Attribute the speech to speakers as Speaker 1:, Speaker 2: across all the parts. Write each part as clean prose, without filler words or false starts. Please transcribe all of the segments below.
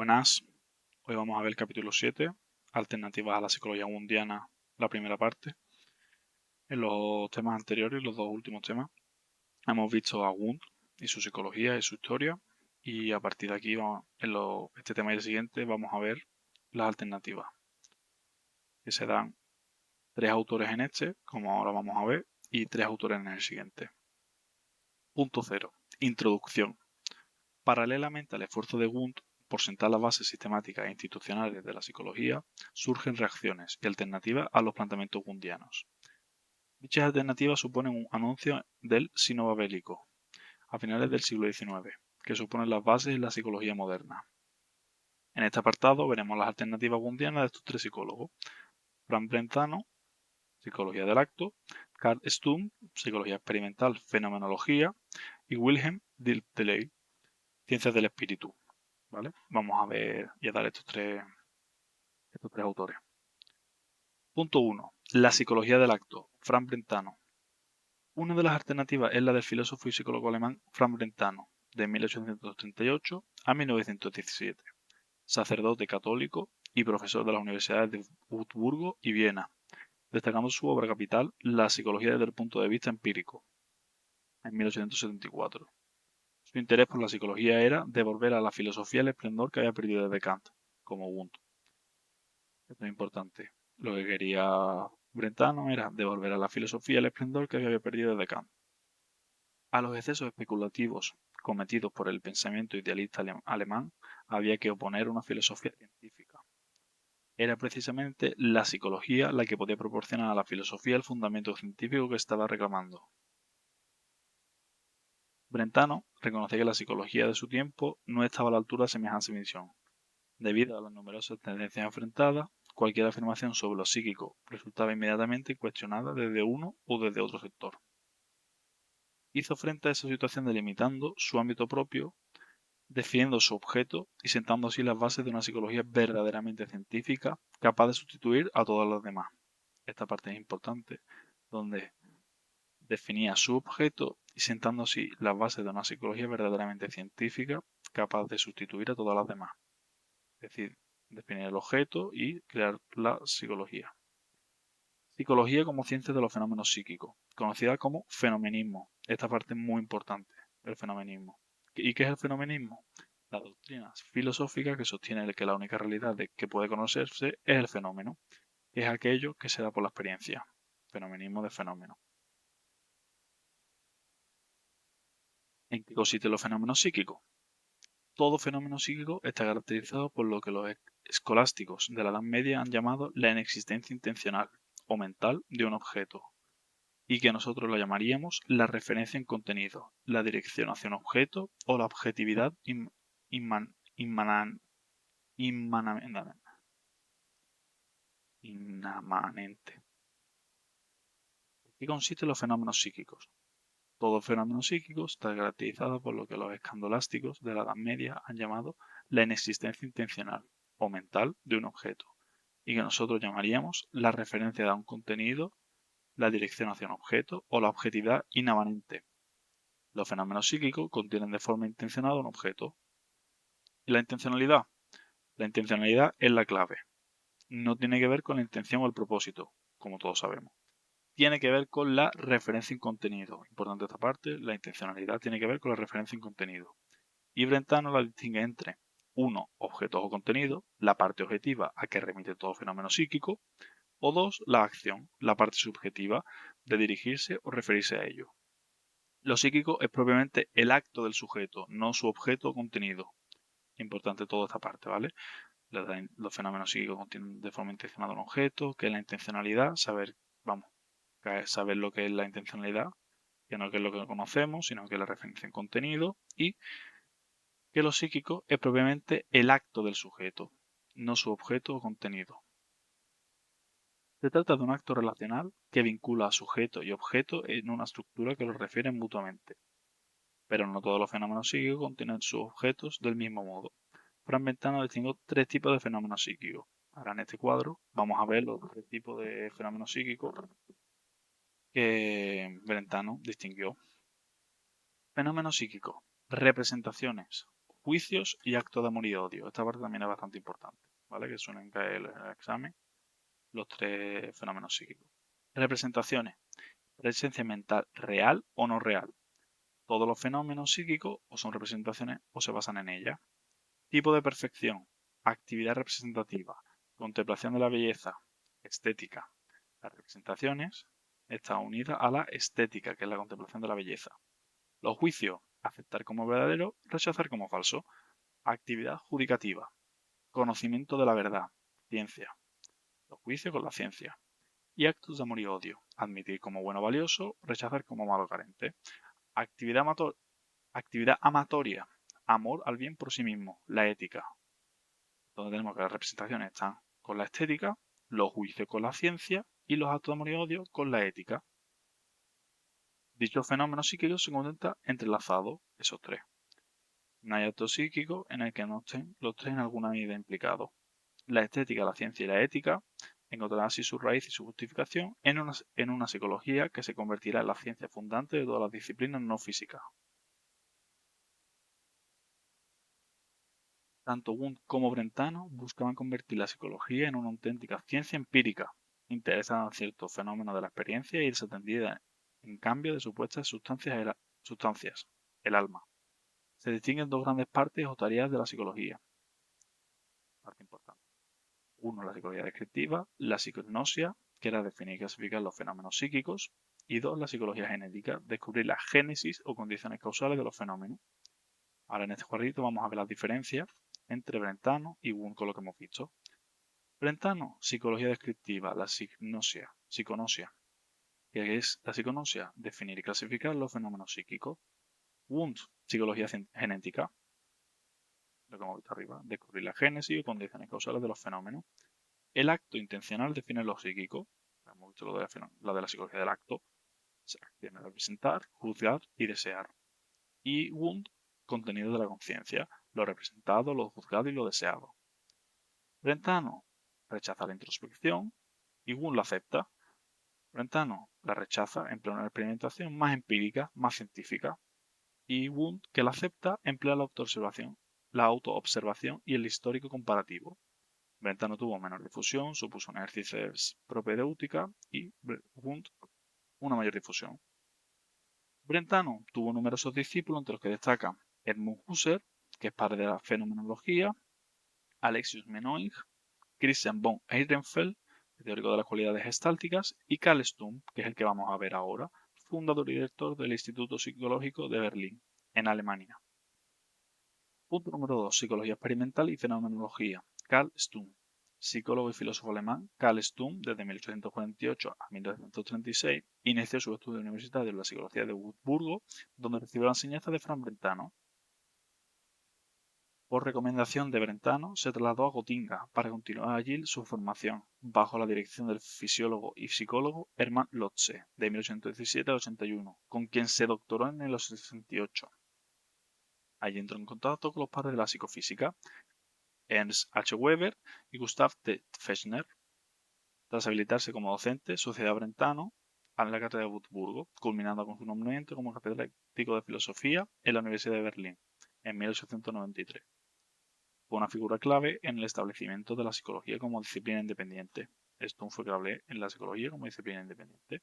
Speaker 1: Buenas, hoy vamos a ver el capítulo 7, alternativas a la psicología junguiana, la primera parte. En los temas anteriores, los dos últimos temas, hemos visto a Wundt y su psicología y su historia, y a partir de aquí, este tema y el siguiente, vamos a ver las alternativas, que se dan 3 autores en este, como ahora vamos a ver, y 3 autores en el siguiente. Punto 0. Introducción. Paralelamente al esfuerzo de Wundt por sentar las bases sistemáticas e institucionales de la psicología, surgen reacciones y alternativas a los planteamientos wundianos. Dichas alternativas suponen un anuncio del sínodo bélico, a finales del siglo XIX, que suponen las bases de la psicología moderna. En este apartado veremos las alternativas wundianas de estos 3 psicólogos: Frank Brentano, psicología del acto; Carl Stumm, psicología experimental, fenomenología; y Wilhelm Dilthey, ciencias del espíritu. ¿Vale? Vamos a ver y a dar estos tres autores. Punto 1. La psicología del acto. Frank Brentano. Una de las alternativas es la del filósofo y psicólogo alemán Frank Brentano, de 1838 a 1917, sacerdote católico y profesor de las universidades de Würzburgo y Viena, destacando su obra capital, La psicología desde el punto de vista empírico, en 1874. Su interés por la psicología era devolver a la filosofía el esplendor que había perdido desde Kant, como Wundt. Esto es importante. Lo que quería Brentano era devolver a la filosofía el esplendor que había perdido desde Kant. A los excesos especulativos cometidos por el pensamiento idealista alemán había que oponer una filosofía científica. Era precisamente la psicología la que podía proporcionar a la filosofía el fundamento científico que estaba reclamando. Brentano reconocía que la psicología de su tiempo no estaba a la altura de semejante misión. Debido a las numerosas tendencias enfrentadas, cualquier afirmación sobre lo psíquico resultaba inmediatamente cuestionada desde uno o desde otro sector. Hizo frente a esa situación delimitando su ámbito propio, definiendo su objeto y sentando así las bases de una psicología verdaderamente científica, capaz de sustituir a todas las demás. Esta parte es importante, donde definía su objeto y sentando así las bases de una psicología verdaderamente científica, capaz de sustituir a todas las demás. Es decir, definir el objeto y crear la psicología. Psicología como ciencia de los fenómenos psíquicos, conocida como fenomenismo. Esta parte es muy importante, el fenomenismo. ¿Y qué es el fenomenismo? La doctrina filosófica que sostiene que la única realidad que puede conocerse es el fenómeno, que es aquello que se da por la experiencia. Fenomenismo de fenómeno. ¿En qué consisten los fenómenos psíquicos? Todo fenómeno psíquico está caracterizado por lo que los escolásticos de la Edad Media han llamado la inexistencia intencional o mental de un objeto, y que nosotros lo llamaríamos la referencia en contenido, la dirección hacia un objeto o la objetividad inmanente. ¿En qué consisten los fenómenos psíquicos? Todo fenómeno psíquico está caracterizado por lo que los escandolásticos de la Edad Media han llamado la inexistencia intencional o mental de un objeto, y que nosotros llamaríamos la referencia a un contenido, la dirección hacia un objeto o la objetividad inamanente. Los fenómenos psíquicos contienen de forma intencionada un objeto. ¿Y la intencionalidad? La intencionalidad es la clave. No tiene que ver con la intención o el propósito, como todos sabemos. Tiene que ver con la referencia en contenido. Importante esta parte, la intencionalidad tiene que ver con la referencia en contenido. Y Brentano la distingue entre 1. Objetos o contenido, la parte objetiva a que remite todo fenómeno psíquico, o 2. La acción, la parte subjetiva de dirigirse o referirse a ello. Lo psíquico es propiamente el acto del sujeto, no su objeto o contenido. Importante toda esta parte, ¿vale? Los fenómenos psíquicos contienen de forma intencionada un objeto, que es la intencionalidad, saber lo que es la intencionalidad, que no es lo que conocemos, sino que es la referencia en contenido, y que lo psíquico es propiamente el acto del sujeto, no su objeto o contenido. Se trata de un acto relacional que vincula a sujeto y objeto en una estructura que los refiere mutuamente. Pero no todos los fenómenos psíquicos contienen sus objetos del mismo modo. Frank Brentano distinguió 3 tipos de fenómenos psíquicos. Ahora en este cuadro vamos a ver los 3 tipos de fenómenos psíquicos que Brentano distinguió. Fenómenos psíquicos. Representaciones juicios y actos de amor y odio. Esta parte también es bastante importante, ¿vale? Que suelen caer en el examen los tres fenómenos psíquicos. Representaciones. Presencia mental real o no real. Todos los fenómenos psíquicos o son representaciones o se basan en ellas. Tipo de perfección. Actividad representativa. Contemplación de la belleza. Estética. Las representaciones están unidas a la estética, que es la contemplación de la belleza. Los juicios. Aceptar como verdadero, rechazar como falso. Actividad judicativa. Conocimiento de la verdad. Ciencia. Los juicios con la ciencia. Y actos de amor y odio. Admitir como bueno valioso, rechazar como malo carente. Actividad amatoria. Amor al bien por sí mismo. La ética. Donde tenemos que las representaciones están con la estética, los juicios con la ciencia y los actos de amor y odio con la ética. Dichos fenómenos psíquicos se encuentran entrelazados, esos tres. No hay acto psíquico en el que no estén los tres en alguna medida implicados. La estética, la ciencia y la ética encontrarán así su raíz y su justificación en una psicología que se convertirá en la ciencia fundante de todas las disciplinas no físicas. Tanto Wundt como Brentano buscaban convertir la psicología en una auténtica ciencia empírica, interesada en ciertos fenómenos de la experiencia y desatendida en cambio de supuestas sustancias, el alma. Se distinguen dos grandes partes o tareas de la psicología. Parte importante. Uno, la psicología descriptiva, la psicognosia, que era definir y clasificar los fenómenos psíquicos. Y dos, la psicología genética, descubrir la génesis o condiciones causales de los fenómenos. Ahora en este cuadrito vamos a ver las diferencias entre Brentano y Wundt con lo que hemos visto. Brentano, psicología descriptiva, la psiconosia, que es la psiconosia, definir y clasificar los fenómenos psíquicos. Wundt, psicología genética, lo que hemos visto arriba, descubrir la génesis o condiciones causales de los fenómenos. El acto intencional define lo psíquico, hemos visto lo de la psicología del acto, se tiene representar, juzgar y desear. Y Wundt, contenido de la conciencia, lo representado, lo juzgado y lo deseado. Brentano rechaza la introspección y Wundt la acepta. Brentano la rechaza, emplea una experimentación más empírica, más científica. Y Wundt, que la acepta, emplea la autoobservación y el histórico comparativo. Brentano tuvo menor difusión, supuso un ejercicio de propedéutica y Wundt una mayor difusión. Brentano tuvo numerosos discípulos, entre los que destacan Edmund Husserl, que es padre de la fenomenología, Alexius Menoing, Christian von Ehrenfeld, teórico de las cualidades gestálticas, y Carl Stumpf, que es el que vamos a ver ahora, fundador y director del Instituto Psicológico de Berlín, en Alemania. Punto número 2. Psicología experimental y fenomenología. Carl Stumpf. Psicólogo y filósofo alemán, Carl Stumpf, desde 1848 a 1936, inició su estudio universitario en la psicología de Wurzburgo, donde recibió la enseñanza de Franz Brentano. Por recomendación de Brentano, se trasladó a Gotinga para continuar allí su formación, bajo la dirección del fisiólogo y psicólogo Hermann Lotze, de 1817 a 81, con quien se doctoró en el 68. Allí entró en contacto con los padres de la psicofísica, Ernst H. Weber y Gustav T. Fechner. Tras habilitarse como docente, sucedió a Brentano a la cátedra de Wurzburgo, culminando con su nombramiento como catedrático de filosofía en la Universidad de Berlín en 1893. Fue una figura clave en el establecimiento de la psicología como disciplina independiente. Stumpf fue clave en la psicología como disciplina independiente,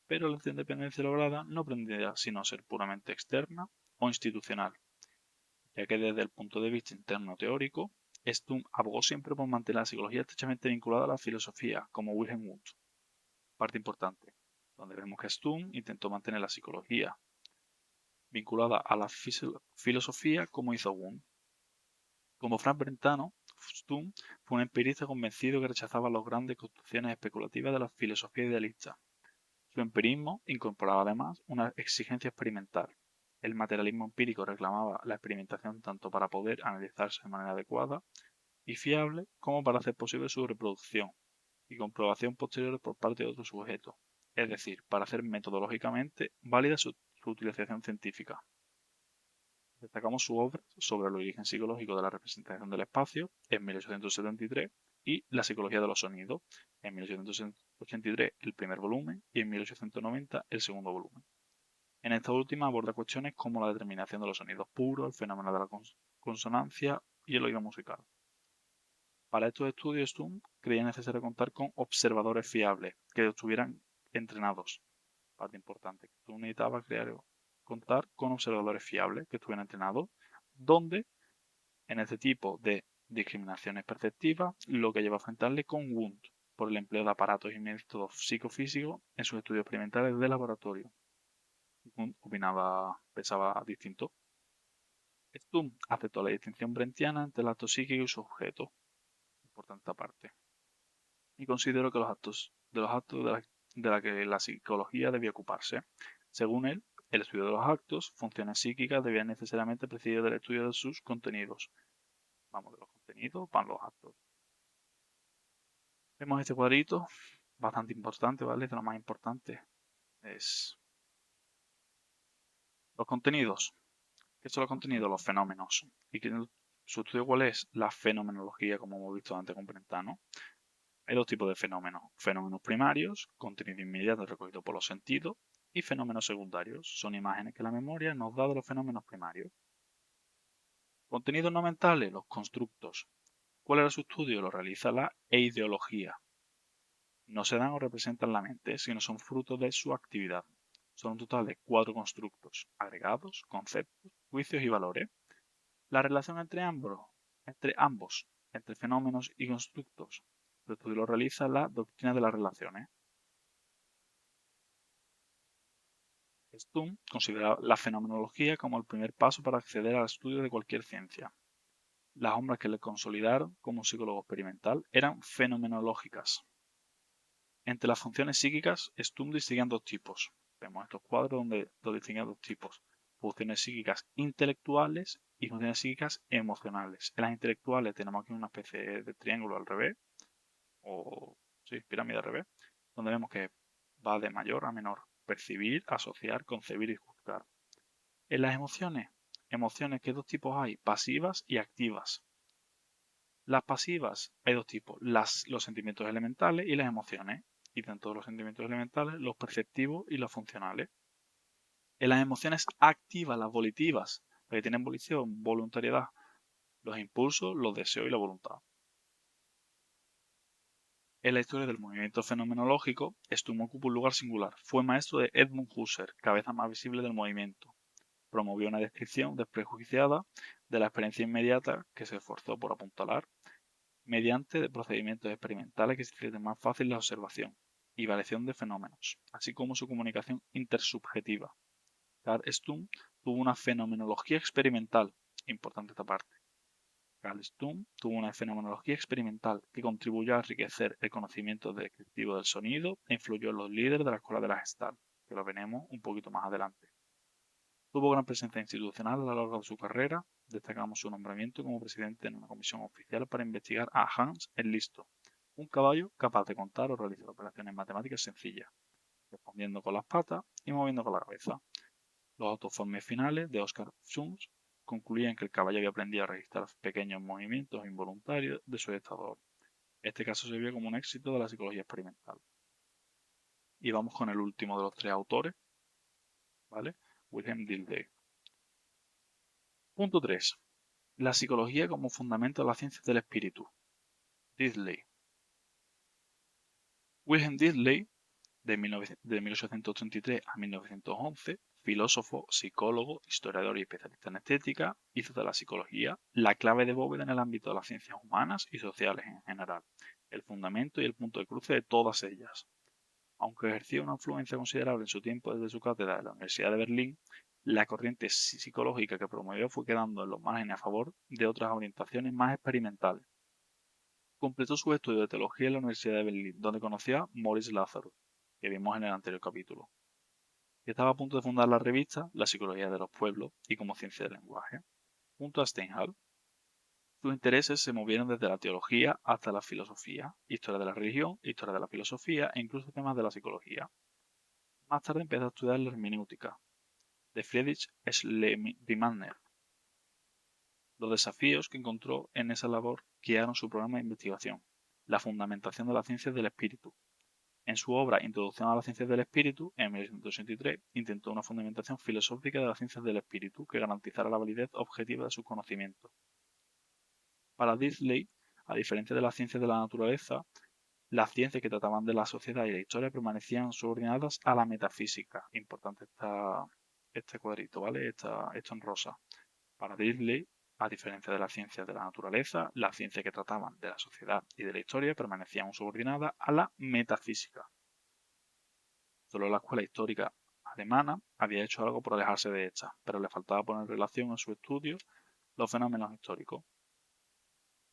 Speaker 1: pero la independencia lograda no pretendía sino ser puramente externa o institucional, ya que desde el punto de vista interno teórico, Stumpf abogó siempre por mantener la psicología estrechamente vinculada a la filosofía, como Wilhelm Wundt. Parte importante, donde vemos que Stumpf intentó mantener la psicología vinculada a la filosofía como hizo Wundt. Como Franz Brentano, Stumpf fue un empirista convencido que rechazaba las grandes construcciones especulativas de la filosofía idealista. Su empirismo incorporaba además una exigencia experimental. El materialismo empírico reclamaba la experimentación tanto para poder analizarse de manera adecuada y fiable como para hacer posible su reproducción y comprobación posterior por parte de otros sujetos, es decir, para hacer metodológicamente válida su utilización científica. Destacamos su obra sobre el origen psicológico de la representación del espacio en 1873 y la psicología de los sonidos en 1883 el primer volumen y en 1890 el segundo volumen. En esta última aborda cuestiones como la determinación de los sonidos puros, el fenómeno de la consonancia y el oído musical. Para estos estudios, Sturm creía necesario contar con observadores fiables que estuvieran entrenados. Parte importante. Sturm necesitaba contar con observadores fiables que estuvieran entrenados, donde en este tipo de discriminaciones perceptivas lo que lleva a enfrentarle con Wundt por el empleo de aparatos y métodos psicofísicos en sus estudios experimentales de laboratorio. Wundt pensaba distinto. Sturm aceptó la distinción brentiana entre el acto psíquico y su objeto. Importante parte. Y consideró que los actos de la que la psicología debía ocuparse. Según él, el estudio de los actos, funciones psíquicas, debía necesariamente presidir del estudio de sus contenidos. Vamos, de los contenidos van los actos. Vemos este cuadrito, bastante importante, ¿vale? De lo más importante es los contenidos. ¿Qué son los contenidos? Los fenómenos. ¿Y su estudio cuál es? La fenomenología, como hemos visto antes con Brentano. Hay dos tipos de fenómenos. Fenómenos primarios, contenido inmediato recogido por los sentidos, y fenómenos secundarios. Son imágenes que la memoria nos da de los fenómenos primarios. Contenidos no mentales, los constructos. ¿Cuál era su estudio? Lo realiza la eideología. No se dan o representan la mente, sino son fruto de su actividad. Son un total de 4 constructos, agregados, conceptos, juicios y valores. La relación entre fenómenos y constructos. El estudio lo realiza la doctrina de las relaciones. Sturm considera la fenomenología como el primer paso para acceder al estudio de cualquier ciencia. Las obras que le consolidaron como psicólogo experimental eran fenomenológicas. Entre las funciones psíquicas, Sturm distinguía dos tipos. Vemos estos cuadros donde lo distinguía dos tipos. Funciones psíquicas intelectuales y funciones psíquicas emocionales. En las intelectuales tenemos aquí una especie de triángulo al revés, o sí, pirámide al revés, donde vemos que va de mayor a menor. Percibir, asociar, concebir y juzgar. En las emociones, ¿qué dos tipos hay? Pasivas y activas. Las pasivas, hay dos tipos, los sentimientos elementales y las emociones. Y dentro de los sentimientos elementales, los perceptivos y los funcionales. En las emociones activas, las volitivas, las que tienen volición, voluntariedad, los impulsos, los deseos y la voluntad. En la historia del movimiento fenomenológico, Sturm ocupa un lugar singular. Fue maestro de Edmund Husserl, cabeza más visible del movimiento. Promovió una descripción desprejuiciada de la experiencia inmediata que se esforzó por apuntalar mediante procedimientos experimentales que hicieran más fácil la observación y variación de fenómenos, así como su comunicación intersubjetiva. Carl Sturm tuvo una fenomenología experimental, importante esta parte. Carl Sturm tuvo una fenomenología experimental que contribuyó a enriquecer el conocimiento descriptivo del sonido e influyó en los líderes de la escuela de la Gestalt, que lo veremos un poquito más adelante. Tuvo gran presencia institucional a lo largo de su carrera. Destacamos su nombramiento como presidente en una comisión oficial para investigar a Hans el Listo, un caballo capaz de contar o realizar operaciones matemáticas sencillas, respondiendo con las patas y moviendo con la cabeza. Los autoformes finales de Oscar Schunz concluían que el caballo había aprendido a registrar pequeños movimientos involuntarios de su estador. Este caso se vio como un éxito de la psicología experimental. Y vamos con el último de los tres autores, ¿vale? Wilhelm Dilthey. Punto 3. La psicología como fundamento de las ciencias del espíritu. Dilthey. Wilhelm Dilthey, de 1833 a 1911, filósofo, psicólogo, historiador y especialista en estética, hizo de la psicología la clave de bóveda en el ámbito de las ciencias humanas y sociales en general, el fundamento y el punto de cruce de todas ellas. Aunque ejerció una influencia considerable en su tiempo desde su cátedra de la Universidad de Berlín, la corriente psicológica que promovió fue quedando en los márgenes a favor de otras orientaciones más experimentales. Completó sus estudios de teología en la Universidad de Berlín, donde conoció a Maurice Lazarus, que vimos en el anterior capítulo, y estaba a punto de fundar la revista La Psicología de los Pueblos y como Ciencia del Lenguaje, junto a Steinhall. Sus intereses se movieron desde la teología hasta la filosofía, historia de la religión, historia de la filosofía e incluso temas de la psicología. Más tarde empezó a estudiar la hermenéutica de Friedrich Schleiermacher. Los desafíos que encontró en esa labor guiaron su programa de investigación, la fundamentación de las ciencias del espíritu. En su obra Introducción a las ciencias del espíritu, en 1983, intentó una fundamentación filosófica de las ciencias del espíritu que garantizara la validez objetiva de sus conocimientos. Para Disley, a diferencia de las ciencias de la naturaleza, las ciencias que trataban de la sociedad y la historia permanecían subordinadas a la metafísica. Importante este cuadrito, ¿vale? Esto en rosa. Para Disley, a diferencia de las ciencias de la naturaleza, las ciencias que trataban de la sociedad y de la historia permanecían subordinadas a la metafísica. Solo la escuela histórica alemana había hecho algo por alejarse de esta, pero le faltaba poner en relación en su estudio los fenómenos históricos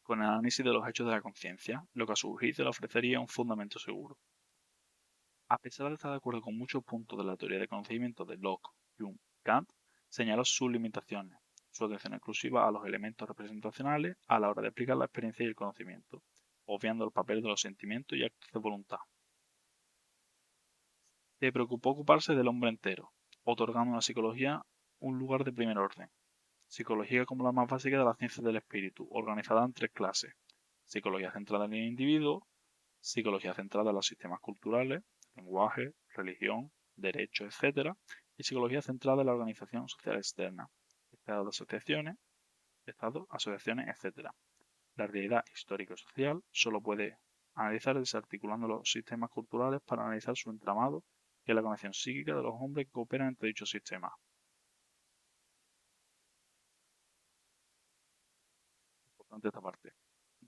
Speaker 1: con el análisis de los hechos de la conciencia, lo que a su juicio le ofrecería un fundamento seguro. A pesar de estar de acuerdo con muchos puntos de la teoría de conocimiento de Locke, Jung y Kant, señaló sus limitaciones, su atención exclusiva a los elementos representacionales a la hora de aplicar la experiencia y el conocimiento, obviando el papel de los sentimientos y actos de voluntad. Se preocupó ocuparse del hombre entero, otorgando a la psicología un lugar de primer orden. Psicología como la más básica de las ciencias del espíritu, organizada en tres clases: psicología centrada en el individuo, psicología centrada en los sistemas culturales, lenguaje, religión, derecho, etc. y psicología centrada en la organización social externa, asociaciones, etc. La realidad histórico-social solo puede analizar desarticulando los sistemas culturales para analizar su entramado, que es la conexión psíquica de los hombres que operan entre dichos sistemas. Importante esta parte.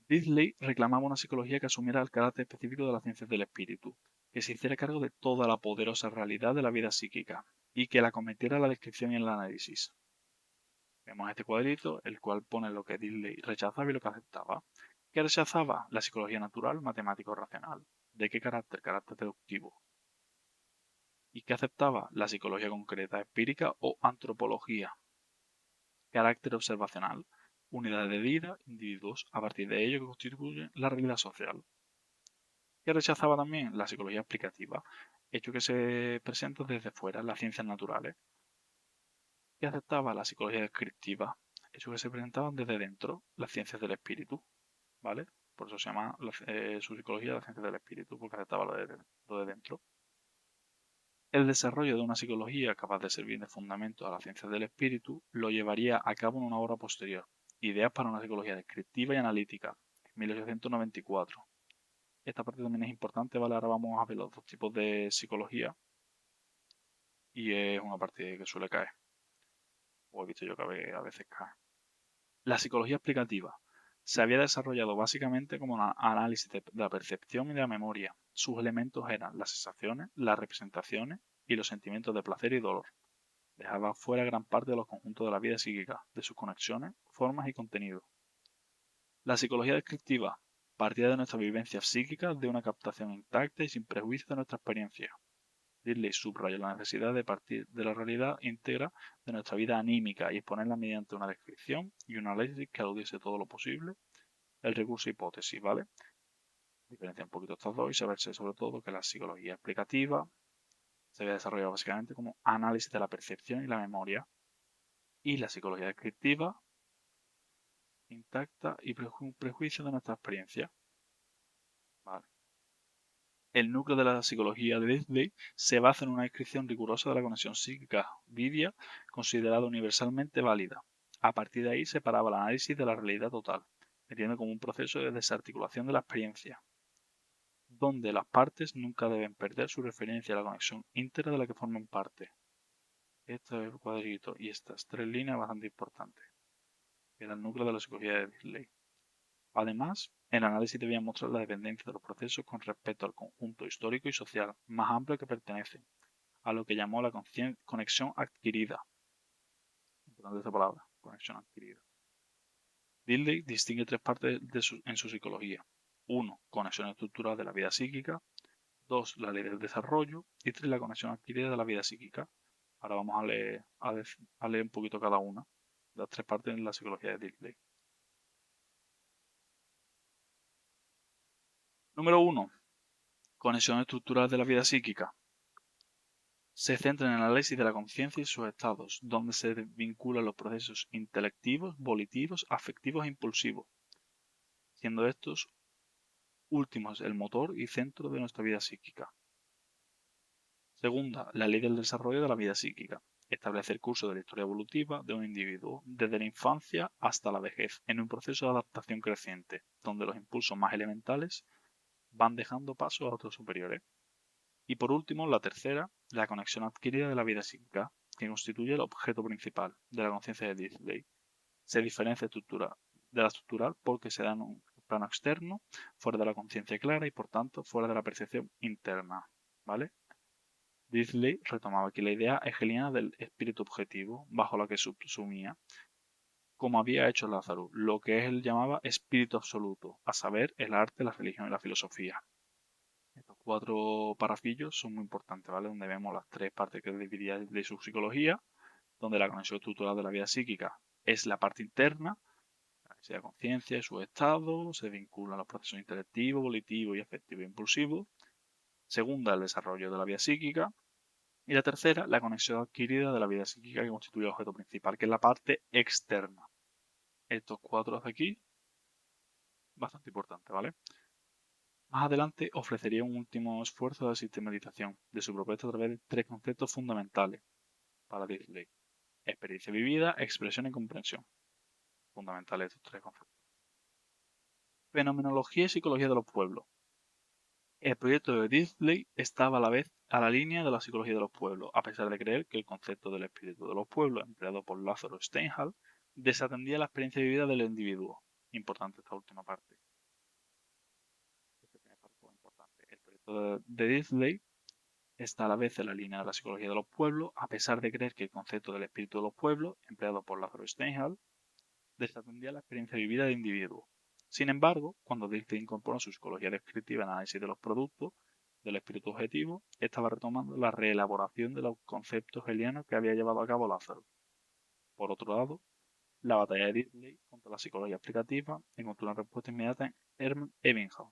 Speaker 1: Disley reclamaba una psicología que asumiera el carácter específico de las ciencias del espíritu, que se hiciera cargo de toda la poderosa realidad de la vida psíquica y que la cometiera la descripción y el análisis. Vemos este cuadrito, el cual pone lo que Disley rechazaba y lo que aceptaba. ¿Qué rechazaba? La psicología natural, matemático-racional. ¿De qué carácter? Carácter deductivo. ¿Y qué aceptaba? La psicología concreta, empírica o antropología. Carácter observacional. Unidades de vida, individuos, a partir de ello que constituyen la realidad social. ¿Qué rechazaba también? La psicología explicativa, hecho que se presenta desde fuera, las ciencias naturales. ¿Qué aceptaba? La psicología descriptiva, hecho que se presentaban desde dentro, las ciencias del espíritu, ¿vale? Por eso se llama su psicología la ciencia del espíritu, porque aceptaba lo de dentro. El desarrollo de una psicología capaz de servir de fundamento a las ciencias del espíritu lo llevaría a cabo en una obra posterior, Ideas para una psicología descriptiva y analítica, en 1894. Esta parte también es importante, ¿vale? Ahora vamos a ver los dos tipos de psicología y es una parte que suele caer, o he visto yo que a veces cae. La psicología explicativa se había desarrollado básicamente como un análisis de la percepción y de la memoria. Sus elementos eran las sensaciones, las representaciones y los sentimientos de placer y dolor. Dejaba fuera gran parte de los conjuntos de la vida psíquica, de sus conexiones, formas y contenidos. La psicología descriptiva partía de nuestra vivencia psíquica, de una captación intacta y sin prejuicios de nuestra experiencia. Disley subraya la necesidad de partir de la realidad íntegra de nuestra vida anímica y exponerla mediante una descripción y un análisis que aludiese todo lo posible el recurso hipótesis, ¿vale? Diferencia un poquito estos dos y saberse sobre todo que la psicología explicativa se había desarrollado básicamente como análisis de la percepción y la memoria, y la psicología descriptiva intacta y prejuicio de nuestra experiencia, ¿vale? El núcleo de la psicología de Disley se basa en una descripción rigurosa de la conexión psíquica-vidia considerada universalmente válida. A partir de ahí separaba el análisis de la realidad total, metiendo como un proceso de desarticulación de la experiencia, donde las partes nunca deben perder su referencia a la conexión íntegra de la que forman parte. Este es el cuadrito y estas tres líneas bastante importantes, que era el núcleo de la psicología de Disley. Además, el análisis debía mostrar la dependencia de los procesos con respecto al conjunto histórico y social más amplio que pertenecen, a lo que llamó la conexión adquirida. Importante esta palabra, conexión adquirida. Disley distingue tres partes en su psicología. 1. Conexión estructural de la vida psíquica. 2. La ley del desarrollo. Y 3. La conexión adquirida de la vida psíquica. Ahora vamos a leer un poquito cada una. Las tres partes en la psicología de Disley. Número 1. Conexión estructural de la vida psíquica. Se centra en el análisis de la conciencia y sus estados, donde se vinculan los procesos intelectivos, volitivos, afectivos e impulsivos, siendo estos Último es el motor y centro de nuestra vida psíquica. Segunda, la ley del desarrollo de la vida psíquica. Establece el curso de la historia evolutiva de un individuo desde la infancia hasta la vejez, en un proceso de adaptación creciente, donde los impulsos más elementales van dejando paso a otros superiores. Y por último, la tercera, la conexión adquirida de la vida psíquica, que constituye el objeto principal de la conciencia de Disley. Se diferencia de la estructural porque se da en un plano externo, fuera de la conciencia clara y por tanto fuera de la percepción interna. ¿Vale? Disley retomaba aquí la idea hegeliana del espíritu objetivo, bajo la que subsumía, como había hecho Lázaro, lo que él llamaba espíritu absoluto, a saber, el arte, la religión y la filosofía. Estos 4 parrafillos son muy importantes, ¿vale? Donde vemos las 3 partes que dividía de su psicología, donde la conexión estructural de la vida psíquica es la parte interna, la conciencia y su estado, se vinculan los procesos intelectivos, volitivos y afectivos e impulsivos. Segunda, el desarrollo de la vida psíquica. Y la tercera, la conexión adquirida de la vida psíquica que constituye el objeto principal, que es la parte externa. Estos 4 de aquí, bastante importantes, ¿vale? Más adelante ofrecería un último esfuerzo de sistematización de su propuesta a través de 3 conceptos fundamentales para Disley: experiencia vivida, expresión y comprensión. Fundamentales estos 3 conceptos. Fenomenología y psicología de los pueblos. El proyecto de Disley estaba a la vez a la línea de la psicología de los pueblos, a pesar de creer que el concepto del espíritu de los pueblos, empleado por Lázaro Steinhall, desatendía la experiencia vivida del individuo. Importante esta última parte. Este primer párrafo es importante. El proyecto de Disley está a la vez en la línea de la psicología de los pueblos, a pesar de creer que el concepto del espíritu de los pueblos, empleado por Lázaro Steinhall, desatendía la experiencia vivida del individuo. Sin embargo, cuando Disley incorporó su psicología descriptiva en el análisis de los productos del espíritu objetivo, estaba retomando la reelaboración de los conceptos hegelianos que había llevado a cabo Lázaro. Por otro lado, la batalla de Disley contra la psicología explicativa encontró una respuesta inmediata en Hermann Ebbinghaus,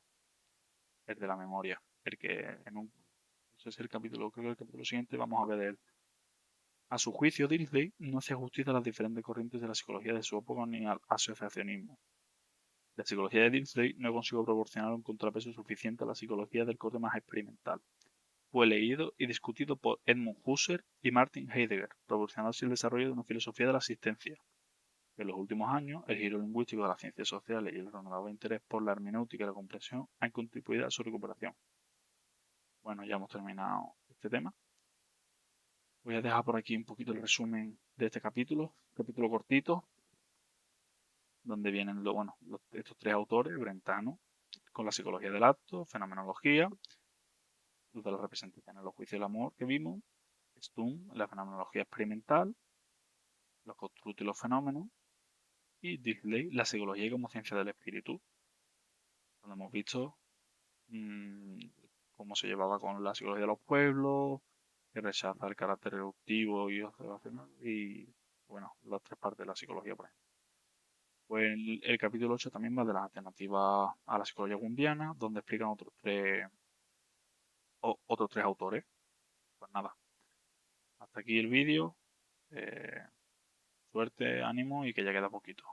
Speaker 1: el de la memoria, el que en un, ese es el capítulo, creo que el capítulo siguiente vamos a ver de él. A su juicio, Disley no hacía justicia a las diferentes corrientes de la psicología de su época ni al asociacionismo. La psicología de Disley no consiguió proporcionar un contrapeso suficiente a la psicología del corte más experimental. Fue leído y discutido por Edmund Husserl y Martin Heidegger, proporcionando así el desarrollo de una filosofía de la existencia. En los últimos años, el giro lingüístico de las ciencias sociales y el renovado interés por la hermenéutica y la comprensión han contribuido a su recuperación. Bueno, ya hemos terminado este tema. Voy a dejar por aquí un poquito el resumen de este capítulo cortito, donde vienen estos 3 autores: Brentano, con la psicología del acto, fenomenología, de la representación en los juicios del amor que vimos, Stum, la fenomenología experimental, los constructos y los fenómenos, y Disley, la psicología como ciencia del espíritu, donde hemos visto mmm, cómo se llevaba con la psicología de los pueblos, que rechaza el carácter eruptivo y observacional, y bueno, las 3 partes de la psicología, por ejemplo. Pues el capítulo 8 también va de las alternativas a la psicología gundiana, donde explican otros tres autores. Pues nada, hasta aquí el vídeo. Suerte, ánimo y que ya queda poquito.